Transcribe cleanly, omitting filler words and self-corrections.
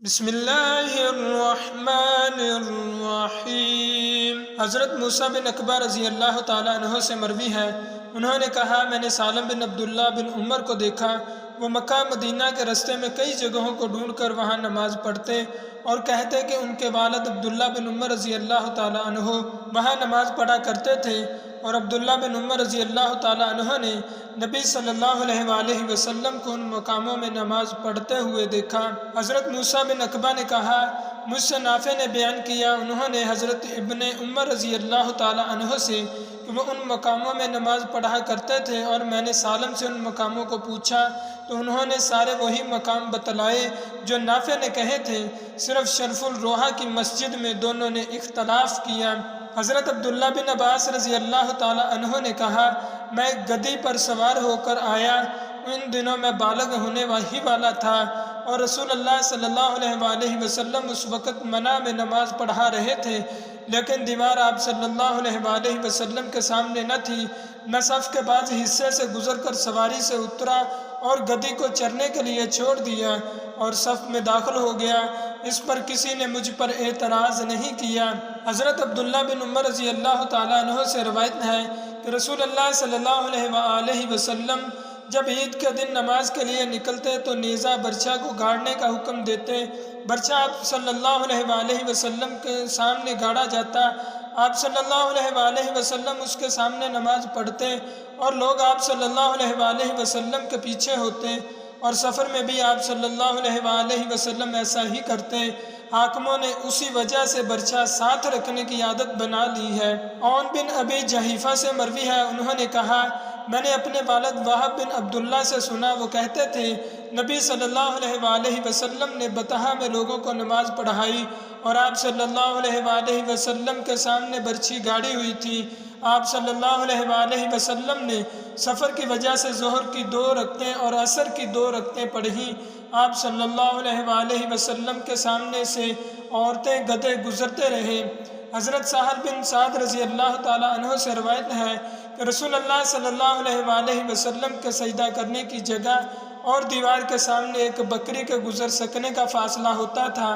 بسم اللہ الرحمن الرحیم۔ حضرت موسیٰ بن عقبہ رضی اللہ تعالیٰ عنہ سے مروی ہے، انہوں نے کہا میں نے سالم بن عبداللہ بن عمر کو دیکھا، وہ مکہ مدینہ کے رستے میں کئی جگہوں کو ڈھونڈ کر وہاں نماز پڑھتے اور کہتے کہ ان کے والد عبداللہ بن عمر رضی اللہ تعالیٰ عنہ وہاں نماز پڑھا کرتے تھے، اور عبداللہ بن عمر رضی اللہ تعالیٰ عنہ نے نبی صلی اللہ علیہ وآلہ وسلم کو ان مقاموں میں نماز پڑھتے ہوئے دیکھا۔ حضرت موسیٰ بن عقبہ نے کہا مجھ سے نافع نے بیان کیا، انہوں نے حضرت ابن عمر رضی اللہ تعالیٰ عنہ سے کہ وہ ان مقاموں میں نماز پڑھا کرتے تھے، اور میں نے سالم سے ان مقاموں کو پوچھا تو انہوں نے سارے وہی مقام بتلائے جو نافع نے کہے تھے، صرف شرف الروحہ کی مسجد میں دونوں نے اختلاف کیا۔ حضرت عبداللہ بن عباس رضی اللہ تعالیٰ عنہ نے کہا میں ایک گدھی پر سوار ہو کر آیا، ان دنوں میں بالغ ہونے ہی والا تھا، اور رسول اللہ صلی اللہ علیہ وآلہ وسلم اس وقت منع میں نماز پڑھا رہے تھے، لیکن دیوار آپ صلی اللہ علیہ وآلہ وسلم کے سامنے نہ تھی۔ میں صف کے بعض حصے سے گزر کر سواری سے اترا اور گدھی کو چرنے کے لیے چھوڑ دیا اور صف میں داخل ہو گیا، اس پر کسی نے مجھ پر اعتراض نہیں کیا۔ حضرت عبداللہ بن عمر رضی اللہ تعالیٰ عنہ سے روایت ہے کہ رسول اللہ صلی اللہ علیہ وآلہ وسلم جب عید کے دن نماز کے لیے نکلتے تو نیزہ برچھا کو گاڑنے کا حکم دیتے، برچھا آپ صلی اللہ علیہ وآلہ وسلم کے سامنے گاڑا جاتا، آپ صلی اللہ علیہ وآلہ وسلم اس کے سامنے نماز پڑھتے اور لوگ آپ صلی اللہ علیہ وآلہ وسلم کے پیچھے ہوتے، اور سفر میں بھی آپ صلی اللہ علیہ وآلہ وسلم ایسا ہی کرتے۔ حاکموں نے اسی وجہ سے برچھا ساتھ رکھنے کی عادت بنا لی ہے۔ عون بن ابی جحیفہ سے مروی ہے، انہوں نے کہا میں نے اپنے والد وہب بن عبداللہ سے سنا، وہ کہتے تھے نبی صلی اللہ علیہ وآلہ وسلم نے بطحا میں لوگوں کو نماز پڑھائی اور آپ صلی اللہ علیہ وآلہ وسلم کے سامنے برچھی گاڑی ہوئی تھی۔ آپ صلی اللہ علیہ وآلہ وسلم نے سفر کی وجہ سے ظہر کی 2 رکعتیں اور عصر کی 2 رکعتیں پڑھیں۔ آپ صلی اللہ علیہ وآلہ وسلم کے سامنے سے عورتیں گدھے گزرتے رہے۔ حضرت سہل بن سعد رضی اللہ تعالیٰ عنہ سے روایت ہے کہ رسول اللہ صلی اللہ علیہ وآلہ وسلم کے سجدہ کرنے کی جگہ اور دیوار کے سامنے ایک بکری کے گزر سکنے کا فاصلہ ہوتا تھا۔